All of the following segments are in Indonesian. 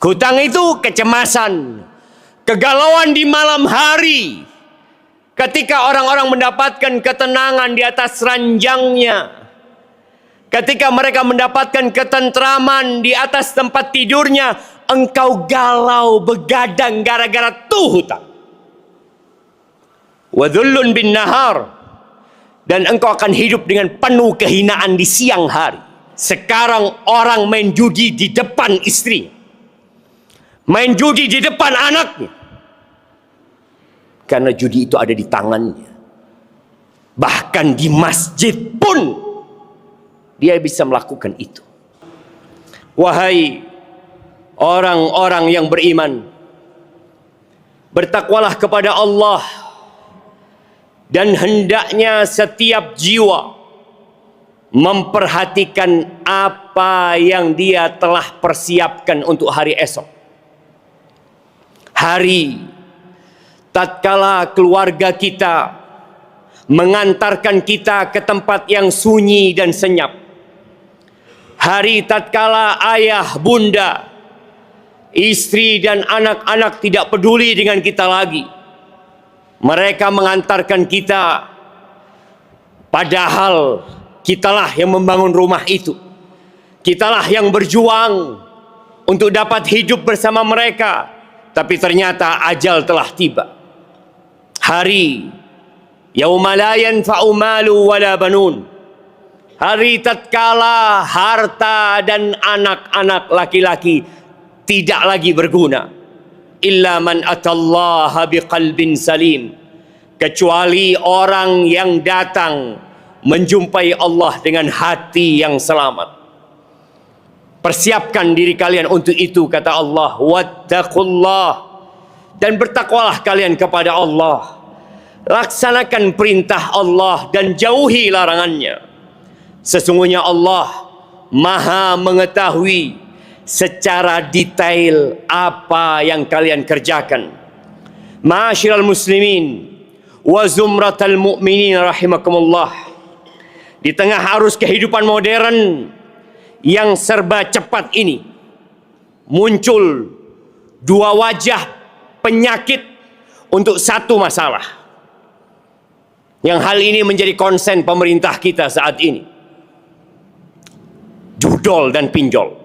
Hutang itu kecemasan, kegalauan di malam hari, ketika orang-orang mendapatkan ketenangan di atas ranjangnya, ketika mereka mendapatkan ketentraman di atas tempat tidurnya, engkau galau begadang gara-gara tuh hutang. Wa dhullun bin nahar, dan engkau akan hidup dengan penuh kehinaan di siang hari. Sekarang orang main judi di depan istri, main judi di depan anaknya, karena judi itu ada di tangannya. Bahkan di masjid pun dia bisa melakukan itu. Wahai orang-orang yang beriman, bertakwalah kepada Allah, dan hendaknya setiap jiwa memperhatikan apa yang dia telah persiapkan untuk hari esok. Hari tatkala keluarga kita mengantarkan kita ke tempat yang sunyi dan senyap. Hari tatkala ayah, bunda, istri dan anak-anak tidak peduli dengan kita lagi. Mereka mengantarkan kita, padahal kitalah yang membangun rumah itu. Kitalah yang berjuang untuk dapat hidup bersama mereka. Tapi ternyata ajal telah tiba. Hari yauma la yanfa'u malu wala banun. Hari tatkala harta dan anak-anak laki-laki tidak lagi berguna. Illa man atallaha biqalbin salim, kecuali orang yang datang menjumpai Allah dengan hati yang selamat. Persiapkan diri kalian untuk itu, kata Allah. Wattaqullah, dan bertakwalah kalian kepada Allah. Laksanakan perintah Allah dan jauhi larangannya. Sesungguhnya Allah Maha mengetahui secara detail apa yang kalian kerjakan. Ma'asyiral muslimin wa zumratal mu'minin rahimakumullah. Di tengah arus kehidupan modern yang serba cepat ini, muncul dua wajah penyakit untuk satu masalah, yang hal ini menjadi konsen pemerintah kita saat ini. Judol dan pinjol,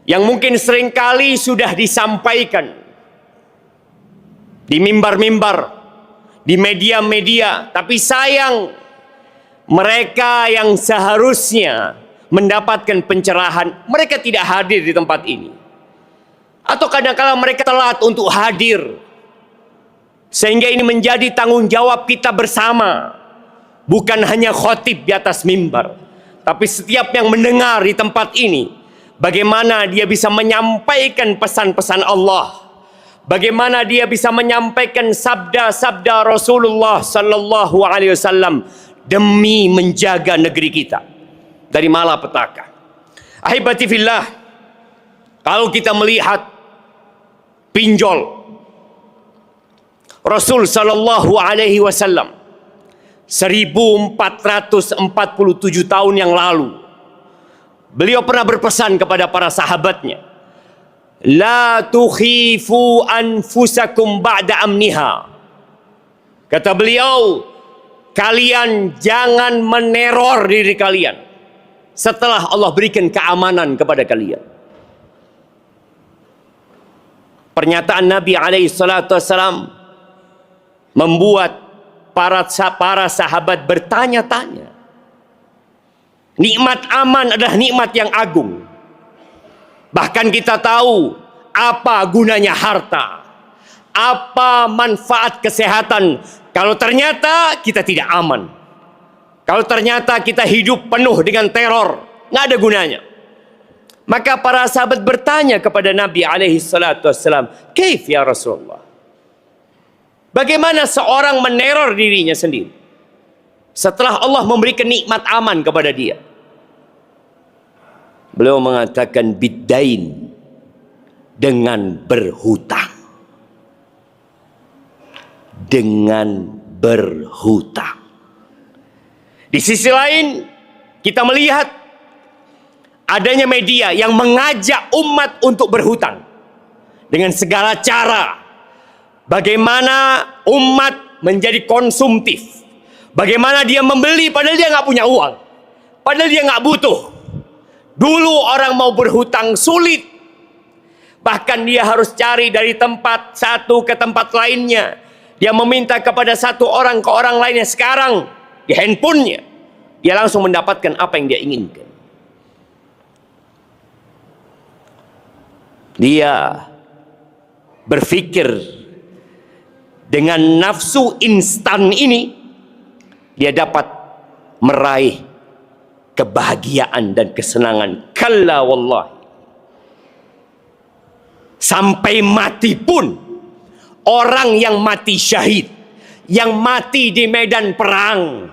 yang mungkin seringkali sudah disampaikan di mimbar-mimbar, di media-media, tapi sayang mereka yang seharusnya mendapatkan pencerahan, mereka tidak hadir di tempat ini. Atau kadang-kadang mereka telat untuk hadir, sehingga ini menjadi tanggung jawab kita bersama. Bukan hanya khotib di atas mimbar, tapi setiap yang mendengar di tempat ini, bagaimana dia bisa menyampaikan pesan-pesan Allah, bagaimana dia bisa menyampaikan sabda-sabda Rasulullah sallallahu alaihi wasallam demi menjaga negeri kita dari malapetaka. Ahibati fillah, kalau kita melihat pinjol, Rasul sallallahu alaihi wasallam 1447 tahun yang lalu, beliau pernah berpesan kepada para sahabatnya, la tukhifu anfusakum ba'da amniha. Kata beliau, kalian jangan meneror diri kalian setelah Allah berikan keamanan kepada kalian. Pernyataan Nabi alaihi salatu wassalam membuat para sahabat bertanya-tanya. Nikmat aman adalah nikmat yang agung. Bahkan kita tahu apa gunanya harta, apa manfaat kesehatan kalau ternyata kita tidak aman, kalau ternyata kita hidup penuh dengan teror, nggak ada gunanya. Maka para sahabat bertanya kepada Nabi alaihi salatu wassalam, "Kaif ya Rasulullah?" Bagaimana seorang meneror dirinya sendiri setelah Allah memberikan nikmat aman kepada dia? Beliau mengatakan biddain, dengan berhutang. Dengan berhutang. Di sisi lain kita melihat adanya media yang mengajak umat untuk berhutang dengan segala cara. Bagaimana umat menjadi konsumtif, bagaimana dia membeli padahal dia nggak punya uang, padahal dia nggak butuh. Dulu orang mau berhutang sulit, bahkan dia harus cari dari tempat satu ke tempat lainnya. Dia meminta kepada satu orang ke orang lainnya. Sekarang di handphonenya dia langsung mendapatkan apa yang dia inginkan. Dia berpikir dengan nafsu instan ini dia dapat meraih kebahagiaan dan kesenangan. Kalla wallahi. Sampai mati pun, orang yang mati syahid, yang mati di medan perang,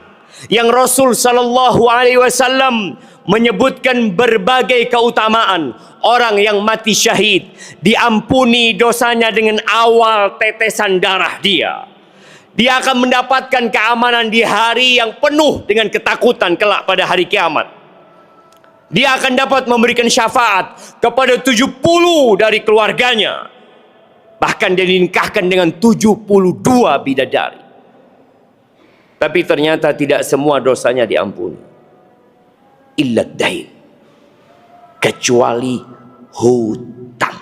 yang Rasul sallallahu alaihi wasallam menyebutkan berbagai keutamaan, orang yang mati syahid diampuni dosanya dengan awal tetesan darah dia. Dia akan mendapatkan keamanan di hari yang penuh dengan ketakutan kelak pada hari kiamat. Dia akan dapat memberikan syafaat kepada 70 dari keluarganya. Bahkan dia dinikahkan dengan 72 bidadari. Tapi ternyata tidak semua dosanya diampuni. Illa dain, kecuali hutang.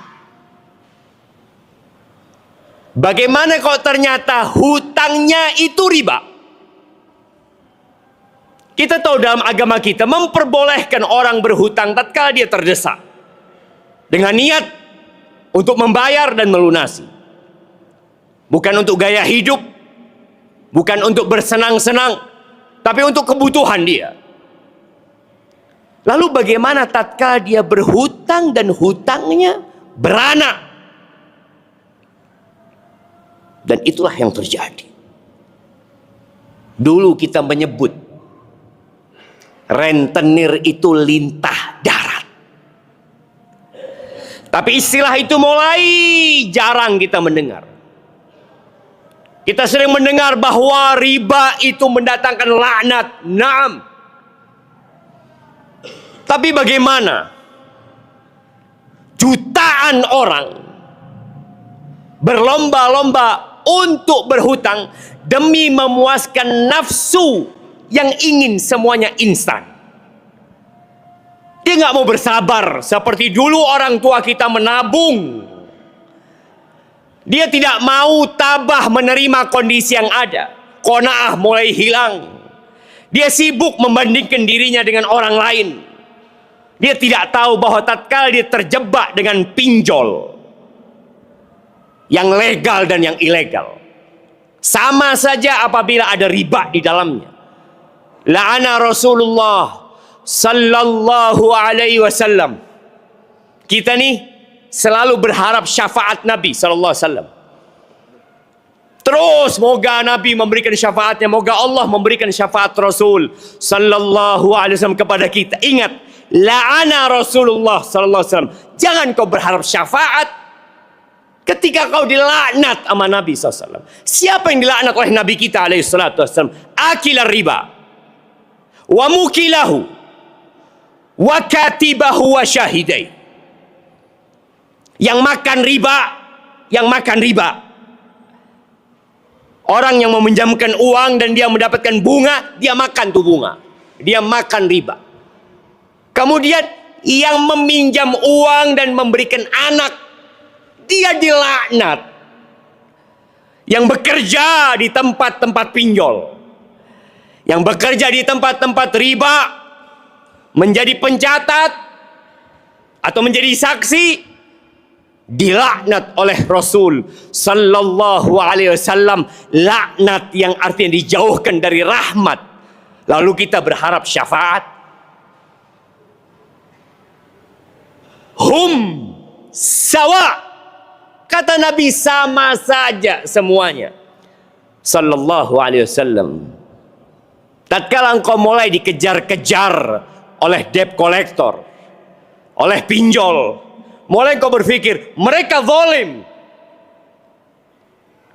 Bagaimana kalau ternyata hutangnya itu riba? Kita tahu dalam agama kita memperbolehkan orang berhutang tatkala dia terdesak, dengan niat untuk membayar dan melunasi. Bukan untuk gaya hidup, bukan untuk bersenang-senang, tapi untuk kebutuhan dia. Lalu bagaimana tatkala dia berhutang dan hutangnya beranak? Dan itulah yang terjadi. Dulu kita menyebut rentenir itu lintah darat. Tapi istilah itu mulai jarang kita mendengar. Kita sering mendengar bahwa riba itu mendatangkan laknat. Naam. Tapi bagaimana jutaan orang berlomba-lomba untuk berhutang demi memuaskan nafsu yang ingin semuanya instan. Dia nggak mau bersabar seperti dulu orang tua kita menabung. Dia tidak mau tabah menerima kondisi yang ada. Qanaah mulai hilang. Dia sibuk membandingkan dirinya dengan orang lain. Dia tidak tahu bahwa tatkala dia terjebak dengan pinjol, yang legal dan yang ilegal, sama saja apabila ada riba di dalamnya. La'ana Rasulullah sallallahu alaihi wasallam. Kita nih selalu berharap syafaat Nabi sallallahu alaihi wasallam. Terus moga Nabi memberikan syafaatnya, moga Allah memberikan syafaat Rasul sallallahu alaihi wasallam kepada kita. Ingat, la'ana Rasulullah sallallahu alaihi wasallam. Jangan kau berharap syafaat ketika kau dilaknat sama Nabi SAW. Siapa yang dilaknat oleh Nabi kita alaihi salatu wasallam? Akilar riba, wa mukilahu, wa katibahu, wa syahidai. Yang makan riba, yang makan riba. Orang yang meminjamkan uang dan dia mendapatkan bunga, dia makan tuh bunga. Dia makan riba. Kemudian yang meminjam uang dan memberikan anak, dia dilaknat. Yang bekerja di tempat-tempat pinjol, yang bekerja di tempat-tempat riba, menjadi pencatat atau menjadi saksi, dilaknat oleh Rasul sallallahu alaihi wasallam. Laknat yang artinya dijauhkan dari rahmat. Lalu kita berharap syafaat. Hum sawa, kata Nabi, sama saja semuanya sallallahu alaihi wasallam. Tatkala engkau mulai dikejar-kejar oleh debt collector, oleh pinjol, mulai engkau berpikir mereka zalim,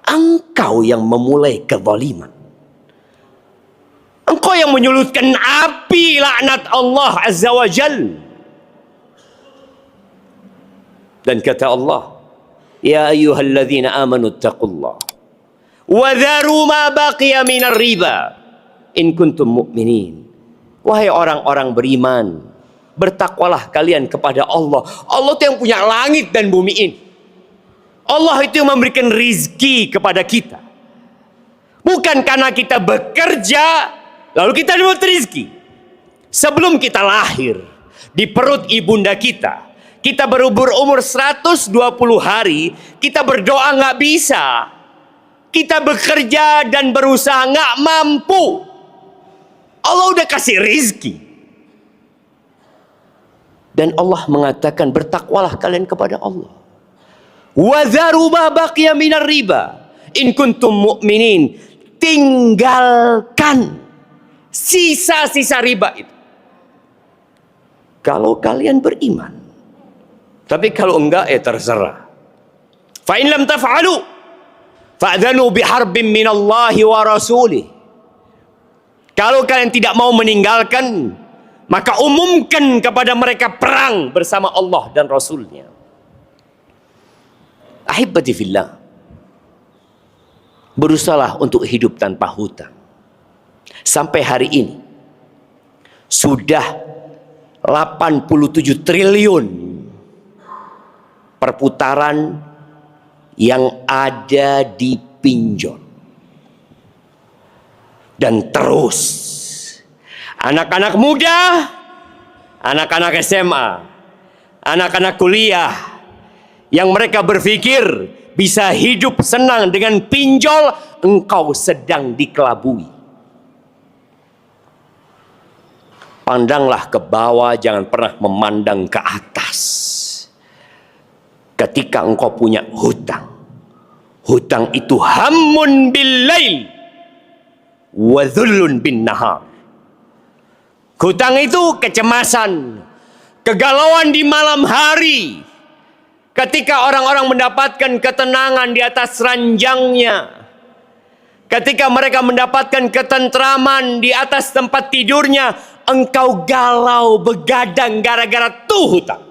engkau yang memulai kezaliman. Engkau yang menyulutkan api laknat Allah azza wa jalla. Dan kata Allah, ya ayyuhalladzina amanu taqullah wa dharu ma baqiya minar riba in kuntum mu'minin. Wahai orang-orang beriman, bertakwalah kalian kepada Allah. Allah itu yang punya langit dan bumi ini. Allah itu yang memberikan rizki kepada kita. Bukan karena kita bekerja lalu kita dapat rizki. Sebelum kita lahir di perut ibunda kita, kita berumur 120 hari, kita berdoa nggak bisa. Kita bekerja dan berusaha nggak mampu. Allah udah kasih rizki. Dan Allah mengatakan, bertakwalah kalian kepada Allah. Wa dharu ma baqiya minar riba in kuntum mu'minin. Tinggalkan sisa-sisa riba itu kalau kalian beriman. Tapi kalau enggak, terserah. Fa in lam taf'alu fa'dhanu biharbin minallahi wa rasulih. Kalau kalian tidak mau meninggalkan, maka umumkan kepada mereka perang bersama Allah dan Rasulnya. Ahibbati fillah, berusahalah untuk hidup tanpa hutang. Sampai hari ini sudah 87 triliun perputaran yang ada di pinjol. Dan terus anak-anak muda, anak-anak SMA, anak-anak kuliah yang mereka berpikir bisa hidup senang dengan pinjol, engkau sedang dikelabui. Pandanglah ke bawah, jangan pernah memandang ke atas. Ketika engkau punya hutang, hutang itu hammun bil lail wa dhullun bin nahar. Hutang itu kecemasan, kegalauan di malam hari. Ketika orang-orang mendapatkan ketenangan di atas ranjangnya, ketika mereka mendapatkan ketentraman di atas tempat tidurnya, engkau galau begadang gara-gara tuh hutang.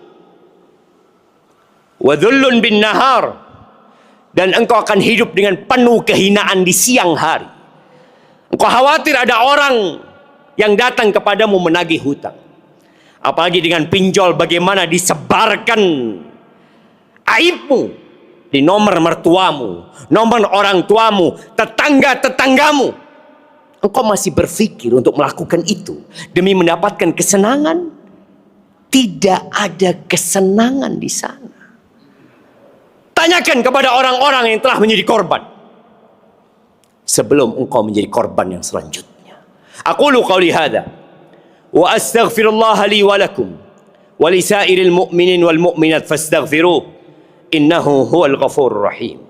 Wa dhullun bin nahar, dan engkau akan hidup dengan penuh kehinaan di siang hari. Engkau khawatir ada orang yang datang kepadamu menagih hutang. Apalagi dengan pinjol, bagaimana disebarkan aibmu di nomor mertuamu, nomor orang tuamu, tetangga-tetanggamu. Engkau masih berpikir untuk melakukan itu demi mendapatkan kesenangan? Tidak ada kesenangan di sana. Tanyakan kepada orang-orang yang telah menjadi korban sebelum engkau menjadi korban yang selanjutnya. Aqulu qawli hadza wa astaghfirullah li wa lakum wa li sairil mu'minin wal mu'minat fastaghfiruh innahu huwal ghafurur rahim.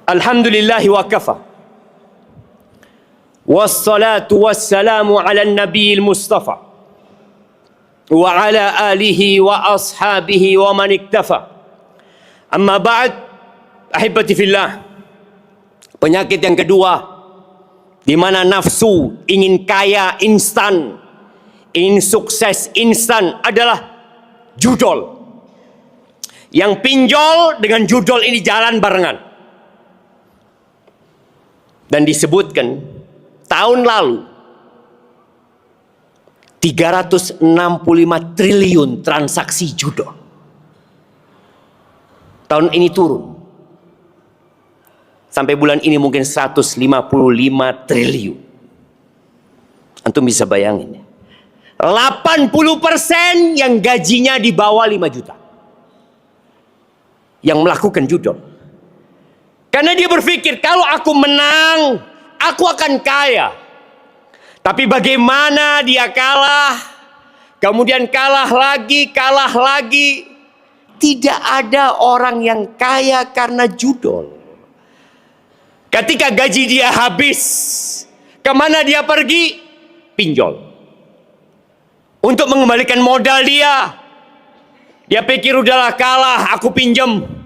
Alhamdulillahi wa kafa, wassalatu wassalamu ala nabiyil mustafa wa ala alihi wa ashabihi wa man iktafa. Amma ba'd, ahibati fillah. Penyakit yang kedua, di mana nafsu ingin kaya instan, ingin sukses instan, adalah judol. Yang pinjol dengan judol ini jalan barengan. Dan disebutkan tahun lalu 365 triliun transaksi judol. Tahun ini turun. Sampai bulan ini mungkin 155 triliun. Antum bisa bayangin ya. 80% yang gajinya di bawah 5 juta. Yang melakukan judol. Karena dia berpikir, kalau aku menang, aku akan kaya. Tapi bagaimana dia kalah, kemudian kalah lagi. Tidak ada orang yang kaya karena judol. Ketika gaji dia habis, kemana dia pergi? Pinjol. Untuk mengembalikan modal dia. Dia pikir udahlah kalah, aku pinjam.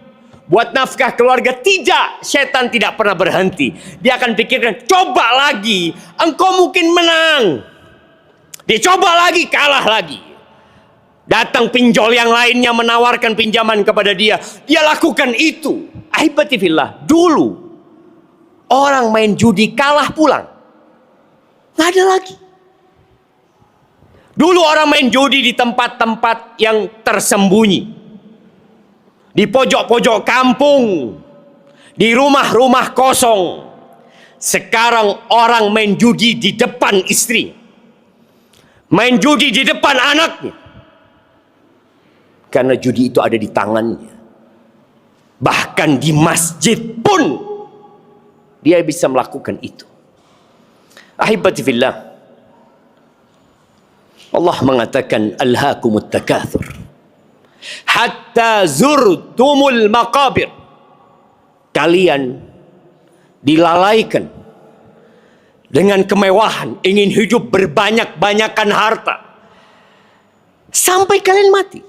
buat nafkah keluarga. Tidak, setan tidak pernah berhenti. Dia akan pikirkan, coba lagi, engkau mungkin menang. Dia coba lagi, kalah lagi. Datang pinjol yang lainnya menawarkan pinjaman kepada dia, dia lakukan itu. Ahibati fillah, dulu orang main judi kalah pulang, nggak ada lagi. Dulu orang main judi di tempat-tempat yang tersembunyi, di pojok-pojok kampung, di rumah-rumah kosong. Sekarang orang main judi di depan istri, main judi di depan anaknya, karena judi itu ada di tangannya. Bahkan di masjid pun dia bisa melakukan itu. Ahibati fillah, Allah mengatakan alhaakumut takatsur hatta zurtumul maqabir. Kalian dilalaikan dengan kemewahan, ingin hidup berbanyak-banyakan harta sampai kalian mati.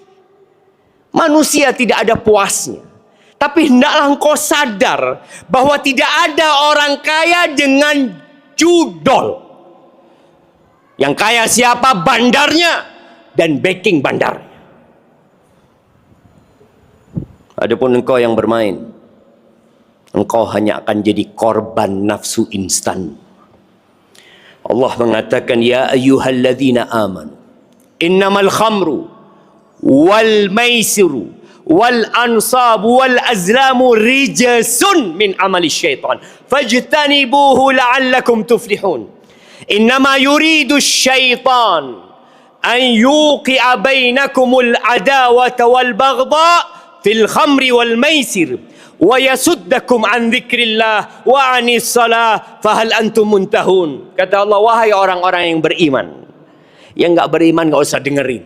Manusia tidak ada puasnya. Tapi hendaklah engkau sadar bahwa tidak ada orang kaya dengan judol. Yang kaya siapa? Bandarnya dan backing bandarnya. Adapun engkau yang bermain, engkau hanya akan jadi korban nafsu instan. Allah mengatakan, ya ayyuhalladzina amanu innamal khamru wal maisiru wal ansabu wal azlamu rijsun min amali syaitan fajtanibuhu la'allakum tuflihun. Innama yuridu syaitan an yuqi'a bainakumul adawata wal baghdha fil khamri wal maisir wa yasuddakum an dzikrillah wa anis salah fahal antum muntahun. Kata Allah, wahai orang-orang yang beriman. Yang enggak beriman enggak usah dengerin.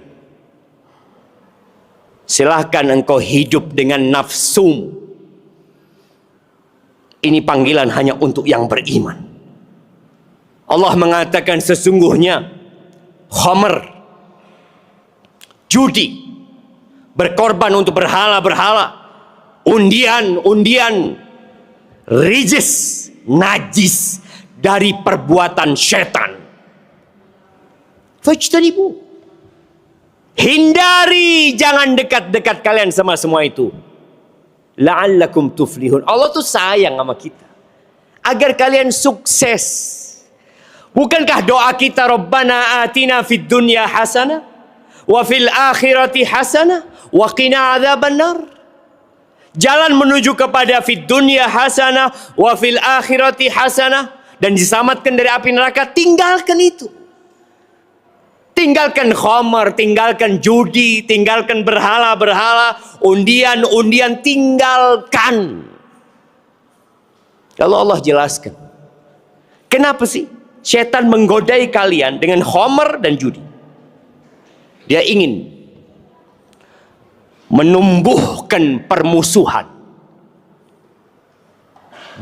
Silahkan engkau hidup dengan nafsu. Ini panggilan hanya untuk yang beriman. Allah mengatakan sesungguhnya khamr, judi, berkorban untuk berhala-berhala, undian-undian, rijis, najis dari perbuatan setan. Fajtanibu. Hindari, jangan dekat-dekat kalian sama semua itu. La'allakum tuflihun. Allah tuh sayang sama kita agar kalian sukses. Bukankah doa kita, Rabbana atina fid dunya hasanah wa fil akhirati hasanah wa qina adzabannar? Jalan menuju kepada fid dunya hasanah wa fil akhirati hasanah, dan diselamatkan dari api neraka. Tinggalkan itu. Tinggalkan khamar, tinggalkan judi, tinggalkan berhala-berhala, undian-undian, tinggalkan. Kalau Allah jelaskan, kenapa sih setan menggodai kalian dengan khamar dan judi? Dia ingin menumbuhkan permusuhan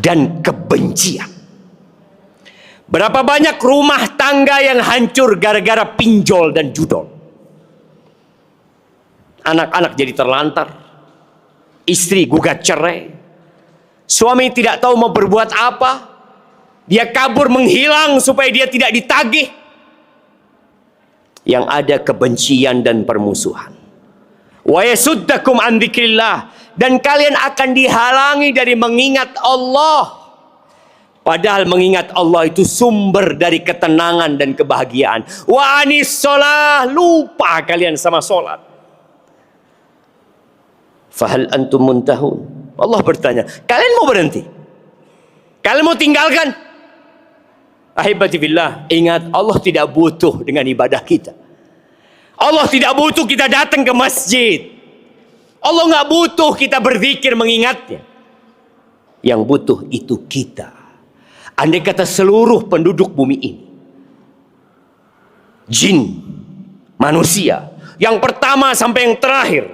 dan kebencian. Berapa banyak rumah tangga yang hancur gara-gara pinjol dan judol. Anak-anak jadi terlantar, istri gugat cerai, suami tidak tahu mau berbuat apa, dia kabur menghilang supaya dia tidak ditagih. Yang ada kebencian dan permusuhan. Wa yasuddakum an dzikrillah, dan kalian akan dihalangi dari mengingat Allah. Padahal mengingat Allah itu sumber dari ketenangan dan kebahagiaan. Wa anis sholah, lupa kalian sama sholat. Fahal antum muntahun. Allah bertanya, kalian mau berhenti? Kalian mau tinggalkan? Ahibati fillah, ingat Allah tidak butuh dengan ibadah kita. Allah tidak butuh kita datang ke masjid. Allah nggak butuh kita berzikir mengingatnya. Yang butuh itu kita. Andai kata seluruh penduduk bumi ini, jin, manusia, yang pertama sampai yang terakhir,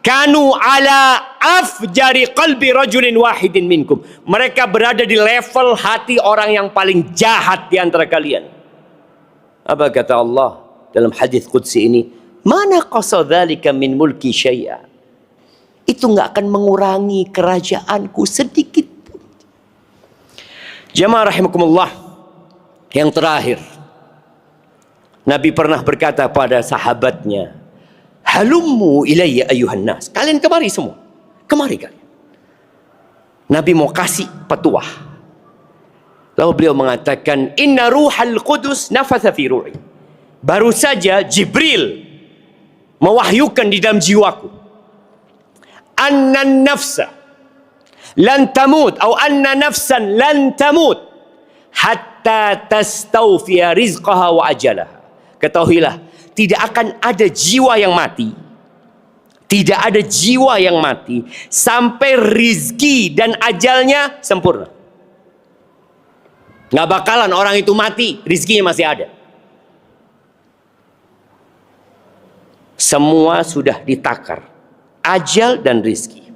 kanu ala afjari qalbi rajulin wahidin minkum, mereka berada di level hati orang yang paling jahat di antara kalian. Apa kata Allah dalam hadis qudsi ini? Mana qasa dzalika min mulki syai'a. itu nggak akan mengurangi kerajaanku sedikit pun. Jamaah rahimakumullah, yang terakhir, Nabi pernah berkata pada sahabatnya, halummu ilayya ayuhan nas, kalian kemari semua, kemari kalian. Nabi mau kasih petuah. Lalu beliau mengatakan, inna ruhal qudus nafatha fi ruhi. Baru saja Jibril mewahyukan di dalam jiwaku, anna nafsa lan tamut, atau anna nafsan lan tamut hatta tastawfiya rizqaha wa ajalaha. Ketahuilah, tidak akan ada jiwa yang mati, tidak ada jiwa yang mati sampai rizki dan ajalnya sempurna. Nggak bakalan orang itu mati, rizkinya masih ada. Semua sudah ditakar, ajal dan rizki.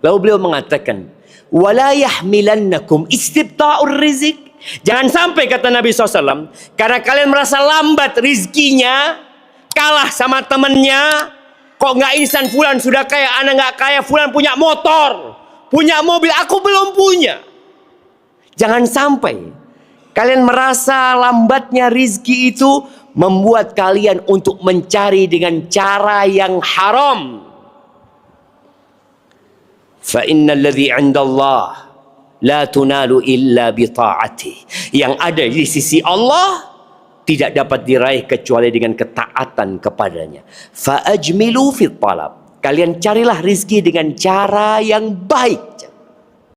Lalu beliau mengatakan, wala yahmilannakum istibta'ur rizq. Jangan sampai, kata Nabi SAW, karena kalian merasa lambat rizkinya, kalah sama temennya, kok nggak instan, fulan sudah kaya, anak nggak kaya, fulan punya motor, punya mobil, aku belum punya. Jangan sampai kalian merasa lambatnya rizki itu membuat kalian untuk mencari dengan cara yang haram. Fa innal ladzi 'inda Allah la tunalu illa bi ta'ati. Yang ada di sisi Allah tidak dapat diraih kecuali dengan ketaatan kepadanya. Fa ajmilu fit talab. Kalian carilah rizki dengan cara yang baik.